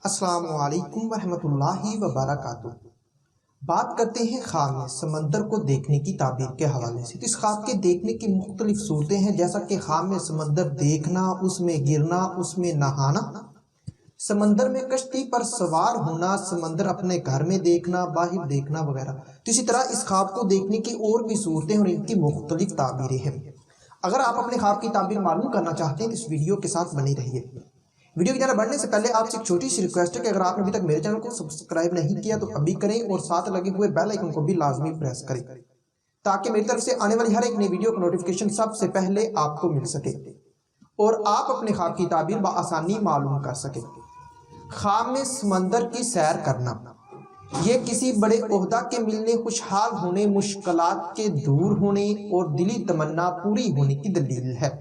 السلام علیکم ورحمۃ اللہ وبرکاتہ۔ بات کرتے ہیں خواب میں سمندر کو دیکھنے کی تعبیر کے حوالے سے۔ اس خواب کے دیکھنے کی مختلف صورتیں ہیں، جیسا کہ خواب میں سمندر دیکھنا، اس میں گرنا، اس میں نہانا، سمندر میں کشتی پر سوار ہونا، سمندر اپنے گھر میں دیکھنا، باہر دیکھنا وغیرہ۔ تو اسی طرح اس خواب کو دیکھنے کی اور بھی صورتیں اور ان کی مختلف تعبیریں ہیں۔ اگر آپ اپنے خواب کی تعبیر معلوم کرنا چاہتے ہیں تو اس ویڈیو کے ساتھ بنے رہیے۔ ویڈیو کی جانب بڑھنے سے پہلے آپ سے ایک چھوٹی سی ریکویسٹ ہے کہ اگر آپ نے ابھی تک میرے چینل کو سبسکرائب نہیں کیا تو ابھی کریں اور ساتھ لگے ہوئے بیل آئیکن کو بھی لازمی پریس کریں تاکہ میری طرف سے آنے والی ہر ایک نئی ویڈیو کا نوٹیفیکیشن سب سے پہلے آپ کو مل سکے اور آپ اپنے خواب کی تعبیر بآسانی معلوم کر سکیں۔ خواب میں سمندر کی سیر کرنا یہ کسی بڑے عہدہ کے ملنے، خوشحال ہونے، مشکلات کے دور ہونے اور دلی تمنا پوری ہونے کی دلیل ہے۔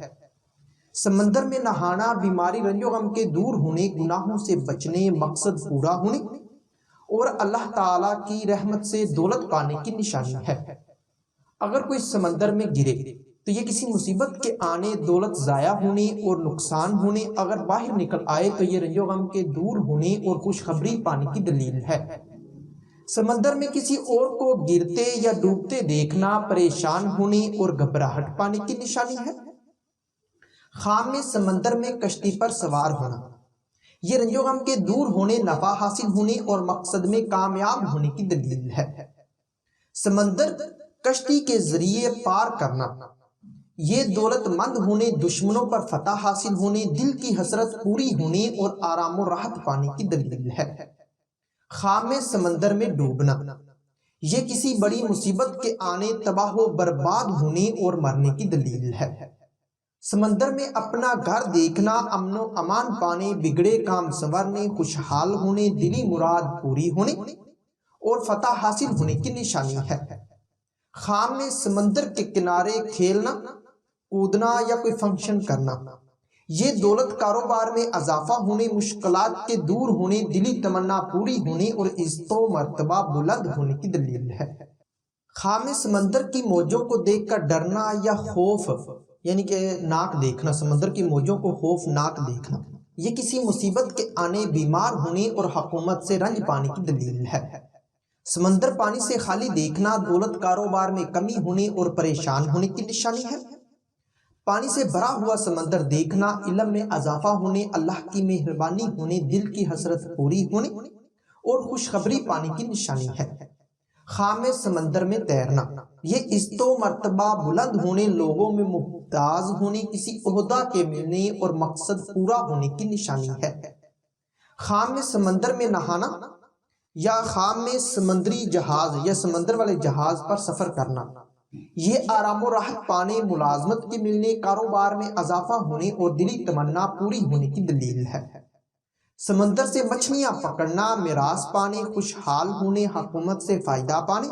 سمندر میں نہانا بیماری، رنج و غم کے دور ہونے، گناہوں سے بچنے، مقصد پورا ہونے اور اللہ تعالیٰ کی رحمت سے دولت پانے کی نشانی ہے۔ اگر کوئی سمندر میں گرے تو یہ کسی مصیبت کے آنے، دولت ضائع ہونے اور نقصان ہونے، اگر باہر نکل آئے تو یہ رنج و غم کے دور ہونے اور خوشخبری پانے کی دلیل ہے۔ سمندر میں کسی اور کو گرتے یا ڈوبتے دیکھنا پریشان ہونے اور گھبراہٹ پانے کی نشانی ہے۔ خواب میں سمندر میں کشتی پر سوار ہونا یہ رنج و غم کے دور ہونے، نفع حاصل ہونے اور مقصد میں کامیاب ہونے کی دلیل ہے۔ سمندر کشتی کے ذریعے پار کرنا یہ دولت مند ہونے، دشمنوں پر فتح حاصل ہونے، دل کی حسرت پوری ہونے اور آرام و راحت پانے کی دلیل ہے۔ خواب میں سمندر میں ڈوبنا یہ کسی بڑی مصیبت کے آنے، تباہ و برباد ہونے اور مرنے کی دلیل ہے۔ سمندر میں اپنا گھر دیکھنا، امن و امان پانے، بگڑے کام سنورنے، خوشحال ہونے، دلی مراد پوری ہونے اور فتح حاصل ہونے کی نشانی ہے۔ خواب میں سمندر کے کنارے کھیلنا، کودنا یا کوئی فنکشن کرنا یہ دولت، کاروبار میں اضافہ ہونے، مشکلات کے دور ہونے، دلی تمنا پوری ہونے اور عزت و مرتبہ بلند ہونے کی دلیل ہے۔ خواب میں سمندر کی موجوں کو دیکھ کر ڈرنا یا خوف یعنی کہ ناک دیکھنا، سمندر کی موجوں کو خوفناک دیکھنا یہ کسی مصیبت کے آنے، بیمار ہونے اور حکومت سے رنج پانے کی دلیل ہے۔ سمندر پانی سے خالی دیکھنا دولت، کاروبار میں کمی ہونے اور پریشان ہونے کی نشانی ہے۔ پانی سے بھرا ہوا سمندر دیکھنا علم میں اضافہ ہونے، اللہ کی مہربانی ہونے، دل کی حسرت پوری ہونے اور خوشخبری پانے کی نشانی ہے۔ خواب میں سمندر میں تیرنا یہ عزت و مرتبہ بلند ہونے، لوگوں میں ممتاز ہونے، کسی عہدہ کے ملنے اور مقصد پورا ہونے کی نشانی ہے۔ خواب میں سمندر میں نہانا یا خواب میں سمندری جہاز یا سمندر والے جہاز پر سفر کرنا یہ آرام و راحت پانے، ملازمت کے ملنے، کاروبار میں اضافہ ہونے اور دلی تمنا پوری ہونے کی دلیل ہے۔ سمندر سے مچھلیاں پکڑنا میراث پانے، خوشحال ہونے، حکومت سے فائدہ پانے،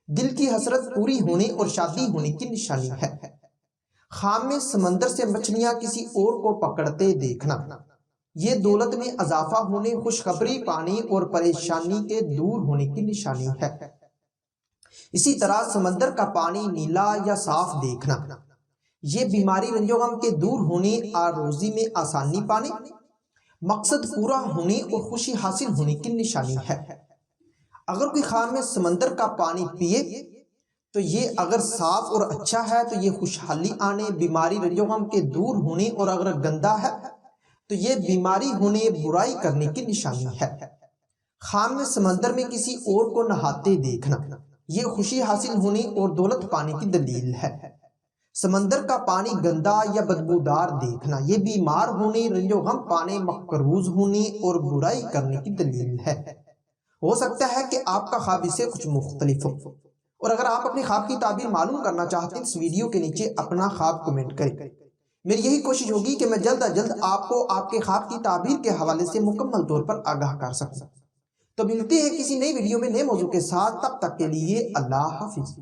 دل کی حسرت پوری ہونے اور شادی ہونے کی نشانی ہے۔ خواب میں سمندر سے مچھلیاں کسی اور کو پکڑتے دیکھنا یہ دولت میں اضافہ ہونے، خوشخبری پانے اور پریشانی کے دور ہونے کی نشانی ہے۔ اسی طرح سمندر کا پانی نیلا یا صاف دیکھنا یہ بیماری، رنج و غم کے دور ہونے، روزی میں آسانی پانے، مقصد پورا ہونے اور خوشی حاصل ہونے کی نشانی ہے۔ اگر کوئی خواب میں سمندر کا پانی پیے تو یہ اگر صاف اور اچھا ہے تو یہ خوشحالی آنے، بیماری، رنج و غم کے دور ہونے اور اگر گندا ہے تو یہ بیماری ہونے، برائی کرنے کی نشانی ہے۔ خواب میں سمندر میں کسی اور کو نہاتے دیکھنا یہ خوشی حاصل ہونے اور دولت پانے کی دلیل ہے۔ سمندر کا پانی گندا یا بدبودار دیکھنا یہ بیمار ہونے، رنج و غم پانے، مقروض ہونے اور برائی کرنے کی دلیل ہے۔ ہو سکتا ہے کہ آپ کا خواب اس سے کچھ مختلف ہو، اور اگر آپ اپنی خواب کی تعبیر معلوم کرنا چاہتے ہیں اس ویڈیو کے نیچے اپنا خواب کمنٹ کریں۔ میری یہی کوشش ہوگی کہ میں جلد از جلد آپ کو آپ کے خواب کی تعبیر کے حوالے سے مکمل طور پر آگاہ کر سکوں۔ تو ملتے ہیں کسی نئی ویڈیو میں نئے موضوع کے ساتھ، تب تک کے لیے اللہ حافظ۔